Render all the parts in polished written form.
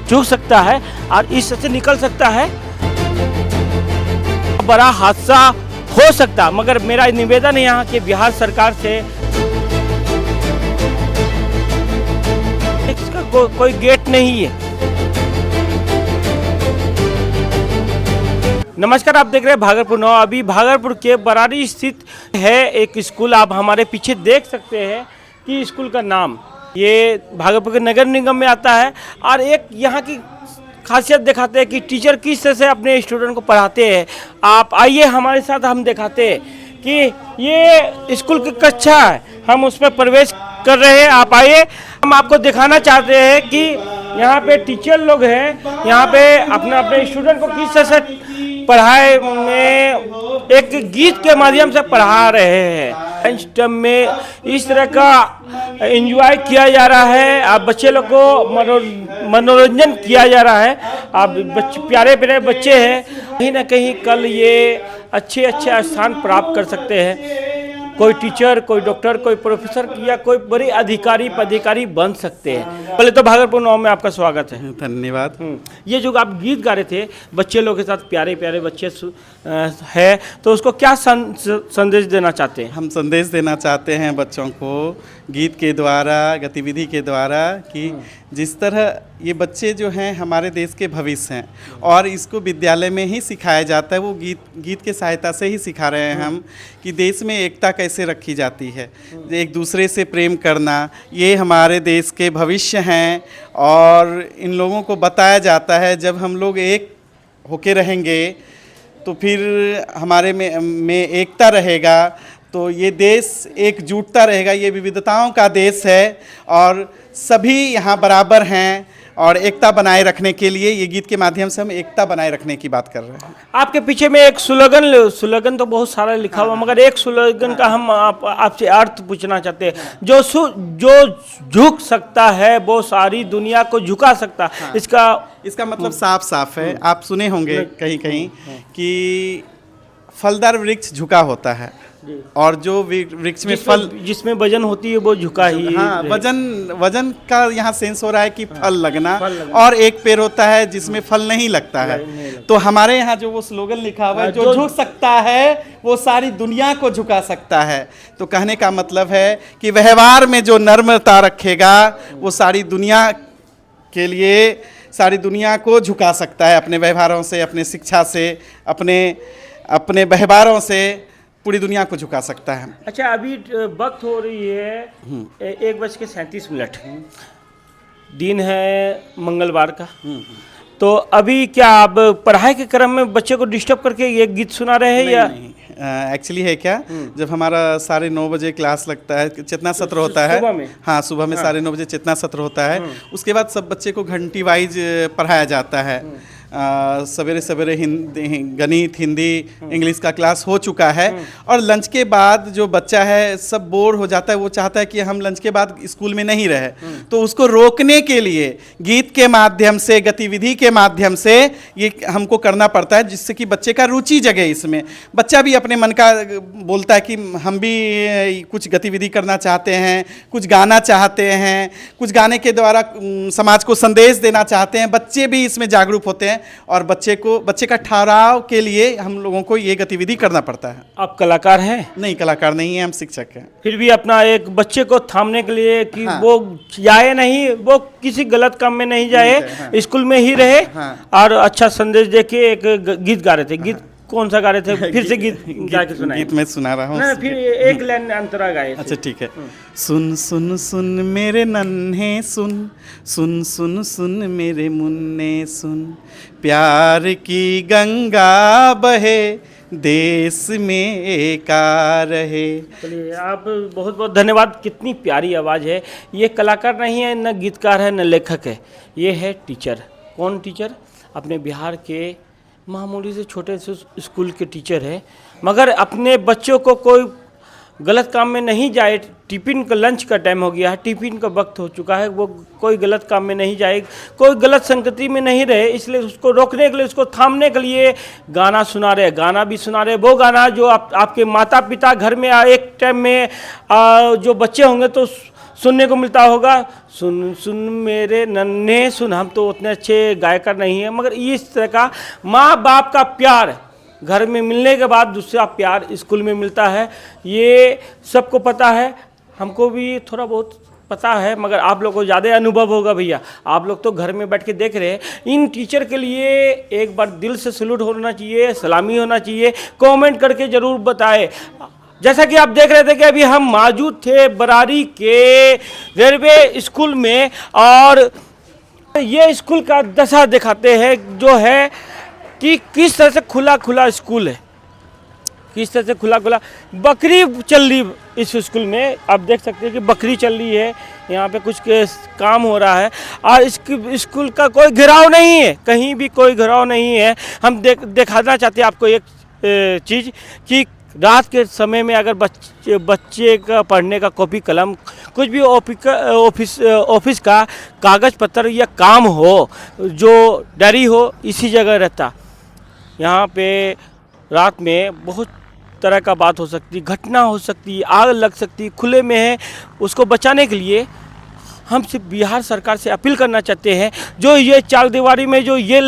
चूक सकता है और इससे निकल सकता है, बड़ा हादसा हो सकता। मगर मेरा निवेदन है यहाँ के बिहार सरकार से, इसका कोई गेट नहीं है। नमस्कार, आप देख रहे हैं भागलपुर नौ। अभी भागलपुर के बरारी स्थित है एक स्कूल, आप हमारे पीछे देख सकते हैं कि स्कूल का नाम ये भागलपुर के नगर निगम में आता है। और एक यहाँ की खासियत दिखाते हैं कि टीचर किस तरह से अपने स्टूडेंट को पढ़ाते हैं। आप आइए हमारे साथ, हम दिखाते हैं कि ये स्कूल की कक्षा है, हम उस पर प्रवेश कर रहे हैं। आप आइए, हम आपको दिखाना चाहते हैं कि यहाँ पे टीचर लोग हैं, यहाँ पे अपने स्टूडेंट को किस तरह से पढ़ाई में एक गीत के माध्यम से पढ़ा रहे हैं। लंच टाइम में इस तरह का एंजॉय किया जा रहा है, आप बच्चे लोग को मनोरंजन किया जा रहा है। आप प्यारे प्यारे बच्चे हैं, कहीं ना कहीं कल ये अच्छे स्थान प्राप्त कर सकते हैं। कोई टीचर, कोई डॉक्टर, कोई प्रोफेसर या कोई बड़े पदाधिकारी बन सकते हैं। पहले तो भागलपुर नौ में आपका स्वागत है। धन्यवाद। ये जो आप गीत गा रहे थे बच्चे लोगों के साथ, प्यारे प्यारे बच्चे है, तो उसको क्या संदेश देना चाहते हैं? हम संदेश देना चाहते हैं बच्चों को गीत के द्वारा, गतिविधि के द्वारा, कि जिस तरह ये बच्चे जो हैं हमारे देश के भविष्य हैं और इसको विद्यालय में ही सिखाया जाता है। वो गीत के सहायता से ही सिखा रहे हैं हम कि देश में एकता कैसे रखी जाती है, एक दूसरे से प्रेम करना, ये हमारे देश के भविष्य हैं। और इन लोगों को बताया जाता है जब हम लोग एक होके रहेंगे तो फिर हमारे में एकता रहेगा, तो ये देश एकजुटता रहेगा। ये विविधताओं का देश है और सभी यहाँ बराबर हैं और एकता बनाए रखने के लिए ये गीत के माध्यम से हम एकता बनाए रखने की बात कर रहे हैं। आपके पीछे में एक स्लोगन तो बहुत सारा लिखा हुआ, मगर एक स्लोगन का हम आपसे अर्थ पूछना चाहते हैं। जो झुक सकता है वो सारी दुनिया को झुका सकता है। इसका मतलब साफ है। आप सुने होंगे कहीं कि फलदार वृक्ष झुका होता है और जो वृक्ष में फल, जिसमें वजन होती है वो झुका ही। हाँ, वजन का यहाँ सेंस हो रहा है कि फल लगना। और एक पेड़ होता है जिसमें फल नहीं लगता है। तो हमारे यहाँ जो वो स्लोगन लिखा हुआ है, जो झुक सकता है वो सारी दुनिया को झुका सकता है। तो कहने का मतलब है कि व्यवहार में जो नम्रता रखेगा वो सारी दुनिया के लिए, सारी दुनिया को झुका सकता है अपने व्यवहारों से, अपने शिक्षा से, अपने व्यवहारों से पूरी दुनिया को झुका सकता है। अच्छा, अभी वक्त हो रही है 1:37, दिन है मंगलवार का। तो अभी क्या आप पढ़ाई के क्रम में बच्चे को डिस्टर्ब करके ये गीत सुना रहे हैं या नहीं? एक्चुअली है क्या, जब हमारा 9:30 बजे क्लास लगता है, चेतना सत्र होता है सुबह में। हाँ, सुबह में 9:30 बजे चेतना सत्र होता है। उसके बाद सब बच्चे को घंटी वाइज पढ़ाया जाता है। सवेरे गणित, हिंदी, इंग्लिश का क्लास हो चुका है। और लंच के बाद जो बच्चा है सब बोर हो जाता है, वो चाहता है कि हम लंच के बाद स्कूल में नहीं रहे। तो उसको रोकने के लिए गीत के माध्यम से, गतिविधि के माध्यम से ये हमको करना पड़ता है, जिससे कि बच्चे का रुचि जगे इसमें। बच्चा भी अपने मन का बोलता है कि हम भी कुछ गतिविधि करना चाहते हैं, कुछ गाना चाहते हैं, कुछ गाने के द्वारा समाज को संदेश देना चाहते हैं। बच्चे भी इसमें जागरूक होते हैं और बच्चे का ठहराव के लिए हम लोगों को ये गतिविधि करना पड़ता है। आप कलाकार हैं? नहीं, कलाकार नहीं है, हम शिक्षक हैं। फिर भी अपना एक बच्चे को थामने के लिए कि वो जाए नहीं, वो किसी गलत काम में नहीं जाए, स्कूल में ही रहे। और अच्छा संदेश दे के एक गीत गा रहे थे। गीत कौन सा गा रहे थे? फिर से गीत गा के सुनाइए। गीत मैं सुना रहा हूँ। फिर एक लाइन अंतरा गाए। अच्छा, ठीक है। सुन सुन सुन मेरे नन्हे, सुन सुन सुन सुन मेरे मुन्ने, सुन प्यार की गंगा बहे, देश में एका रहे। चलिए, आप बहुत बहुत धन्यवाद। कितनी प्यारी आवाज़ है। ये कलाकार नहीं है, न गीतकार है, न लेखक है, ये है टीचर। कौन टीचर? अपने बिहार के मामूली से छोटे से स्कूल के टीचर है, मगर अपने बच्चों को कोई गलत काम में नहीं जाए। टिफ़िन का लंच का टाइम हो गया है, टिफ़िन का वक्त हो चुका है, वो कोई गलत काम में नहीं जाए, कोई गलत संगति में नहीं रहे, इसलिए उसको रोकने के लिए, उसको थामने के लिए गाना सुना रहे। गाना भी सुना रहे, वो गाना जो आपके माता पिता घर में एक टाइम में जो बच्चे होंगे तो सुनने को मिलता होगा, सुन सुन मेरे नन्हे सुन। हम तो उतने अच्छे गायकर नहीं हैं, मगर इस तरह का माँ बाप का प्यार घर में मिलने के बाद दूसरा प्यार स्कूल में मिलता है, ये सबको पता है। हमको भी थोड़ा बहुत पता है, मगर आप लोग को ज़्यादा अनुभव होगा भैया। आप लोग तो घर में बैठ के देख रहे हैं। इन टीचर के लिए एक बार दिल से सैल्यूट होना चाहिए, सलामी होना चाहिए। कमेंट करके ज़रूर बताएं। जैसा कि आप देख रहे थे कि अभी हम मौजूद थे बरारी के रेलवे स्कूल में, और ये स्कूल का दशा दिखाते हैं जो है कि किस तरह से खुला खुला स्कूल है, किस तरह से खुला खुला। बकरी चल रही इस स्कूल में, आप देख सकते हैं कि बकरी चल रही है। यहाँ पे कुछ काम हो रहा है, और इस स्कूल का कोई घेराव नहीं है, कहीं भी कोई घेराव नहीं है। हम दिखाना चाहते हैं आपको एक चीज़ कि रात के समय में अगर बच्चे का पढ़ने का कॉपी कलम कुछ भी ऑफिस का कागज़ पत्र या काम हो, जो डायरी हो, इसी जगह रहता। यहाँ पे रात में बहुत तरह का बात हो सकती है, घटना हो सकती है, आग लग सकती है, खुले में है। उसको बचाने के लिए हम सिर्फ बिहार सरकार से अपील करना चाहते हैं, जो ये चार दीवारी में जो ये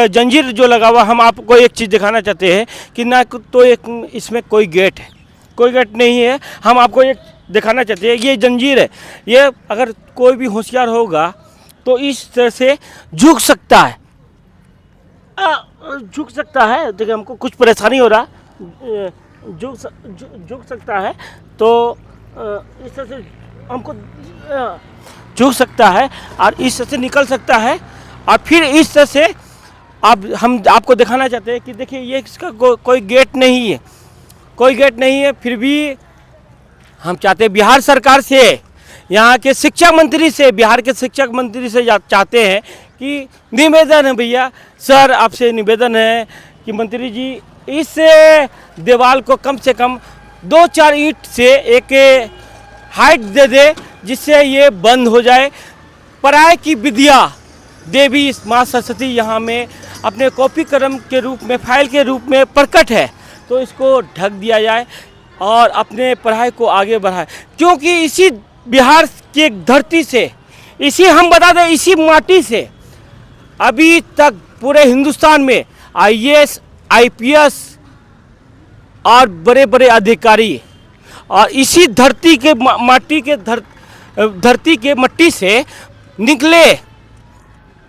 जंजीर जो लगा हुआ, हम आपको एक चीज़ दिखाना चाहते हैं कि ना तो एक इसमें कोई गेट है, कोई गेट नहीं है। हम आपको एक दिखाना चाहते हैं, ये जंजीर है। ये अगर कोई भी होशियार होगा तो इस तरह से झुक सकता है, झुक सकता है। देखिए हमको कुछ परेशानी हो रहा, झुक सकता है, तो इस तरह से हमको झुक सकता है और इस तरह से निकल सकता है। और फिर इस तरह से हम आपको दिखाना चाहते हैं कि देखिए ये इसका कोई गेट नहीं है, कोई गेट नहीं है। फिर भी हम चाहते हैं बिहार सरकार से, यहाँ के शिक्षा मंत्री से, बिहार के शिक्षा मंत्री से चाहते हैं कि निवेदन है भैया, सर आपसे निवेदन है कि मंत्री जी इस दीवार को कम से कम 2-4 ईंट से एक हाइट दे दे, जिससे ये बंद हो जाए। पढ़ाई की विद्या देवी माँ सरस्वती यहाँ में अपने कॉपी कलम के रूप में, फाइल के रूप में प्रकट है, तो इसको ढक दिया जाए और अपने पढ़ाई को आगे बढ़ाए। क्योंकि इसी बिहार की धरती से, इसी हम बता दें इसी माटी से अभी तक पूरे हिंदुस्तान में IAS IPS और बड़े बड़े अधिकारी, और इसी धरती के माटी के धरती के मट्टी से निकले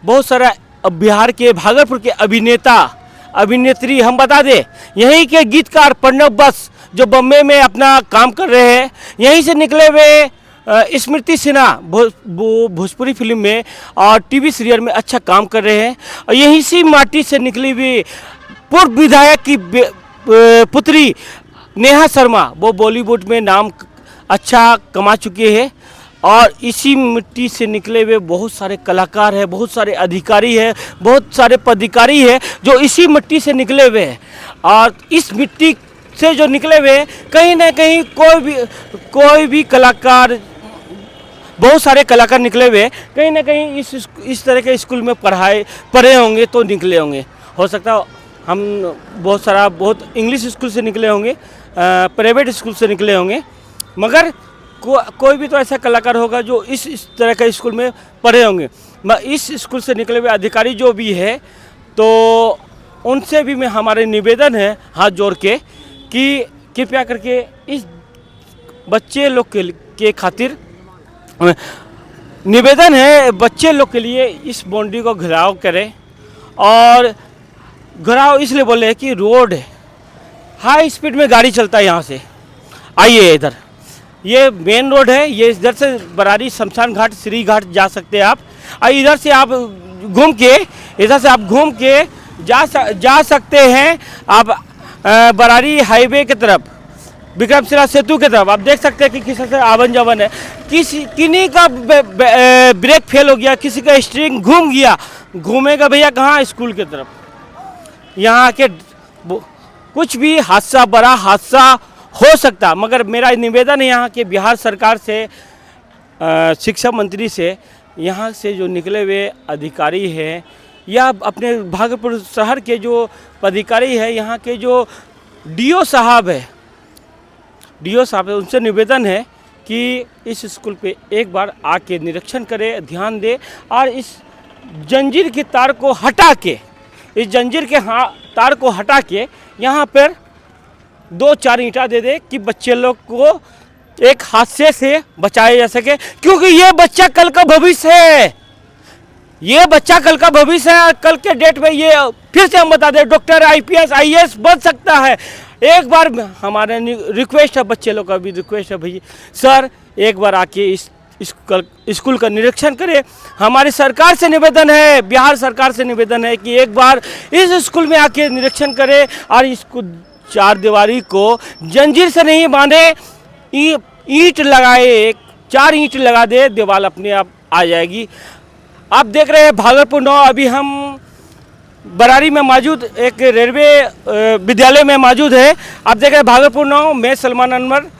बहुत सारा बिहार के, भागलपुर के अभिनेता अभिनेत्री। हम बता दें यहीं के गीतकार प्रणव बस जो बम्बई में अपना काम कर रहे हैं, यहीं से निकले हुए स्मृति सिन्हा भोजपुरी फिल्म में और टीवी सीरियल में अच्छा काम कर रहे हैं, और यहीं से माटी से निकली हुई पूर्व विधायक की पुत्री नेहा शर्मा, वो बॉलीवुड में नाम अच्छा कमा चुके हैं। और इसी मिट्टी से निकले हुए बहुत सारे कलाकार हैं, बहुत सारे अधिकारी हैं, बहुत सारे पदाधिकारी हैं जो इसी मिट्टी से निकले हुए हैं। और इस मिट्टी से जो निकले हुए कहीं ना कहीं कोई भी कलाकार, बहुत सारे कलाकार निकले हुए कहीं ना कहीं इस तरह के स्कूल में पढ़े होंगे तो निकले होंगे। हो सकता है हम बहुत इंग्लिश स्कूल से निकले होंगे, प्राइवेट स्कूल से निकले होंगे, मगर कोई भी तो ऐसा कलाकार होगा जो इस तरह का स्कूल में पढ़े होंगे। इस स्कूल से निकले हुए अधिकारी जो भी है, तो उनसे भी मैं हमारे निवेदन है हाथ जोड़ के कि कृपया करके इस बच्चे लोग के खातिर निवेदन है, बच्चे लोग के लिए इस बाउंड्री को घेराव करें। और घेराव इसलिए बोले कि रोड है, हाई स्पीड में गाड़ी चलता है यहाँ से। आइए इधर, ये मेन रोड है, ये इधर से बरारी शमशान घाट, श्री घाट जा सकते हैं आप। और इधर से आप घूम के जा सकते हैं आप बरारी हाईवे की तरफ, विक्रमशिला सेतु की तरफ। आप देख सकते हैं कि किस तरह से आवन जावन है। किन्हीं का ब्रेक फेल हो गया, किसी का स्टीयरिंग घूम गया, घूमेगा भैया कहाँ? स्कूल की तरफ। यहाँ के कुछ भी हादसा, बड़ा हादसा हो सकता। मगर मेरा निवेदन है यहाँ के बिहार सरकार से, शिक्षा मंत्री से, यहाँ से जो निकले हुए अधिकारी हैं या अपने भागलपुर शहर के जो पदाधिकारी है, यहाँ के जो DO साहब है, उनसे निवेदन है कि इस स्कूल पे एक बार आके निरीक्षण करें, ध्यान दें और इस जंजीर की तार को हटा के, इस जंजीर के तार को हटा के यहाँ पर 2-4 ईंटा दे दे कि बच्चे लोग को एक हादसे से बचाया जा सके, क्योंकि ये बच्चा कल का भविष्य है। ये बच्चा कल का भविष्य है। कल के डेट में ये फिर से हम बता दें डॉक्टर, IPS, IAS बन सकता है। एक बार हमारे रिक्वेस्ट है, बच्चे लोग का भी रिक्वेस्ट है, भैया सर एक बार आके इस स्कूल का निरीक्षण करें। हमारी सरकार से निवेदन है, बिहार सरकार से निवेदन है कि एक बार इस स्कूल में आके निरीक्षण करें और इसको चार दीवारी को जंजीर से नहीं बांधे, ईंट लगाए, 4 ईंट लगा दे, दीवार अपने आप आ जाएगी। आप देख रहे हैं भागलपुर 9, अभी हम बरारी में मौजूद एक रेलवे विद्यालय में मौजूद है। आप देख रहे हैं भागलपुर 9, मैं सलमान अनवर।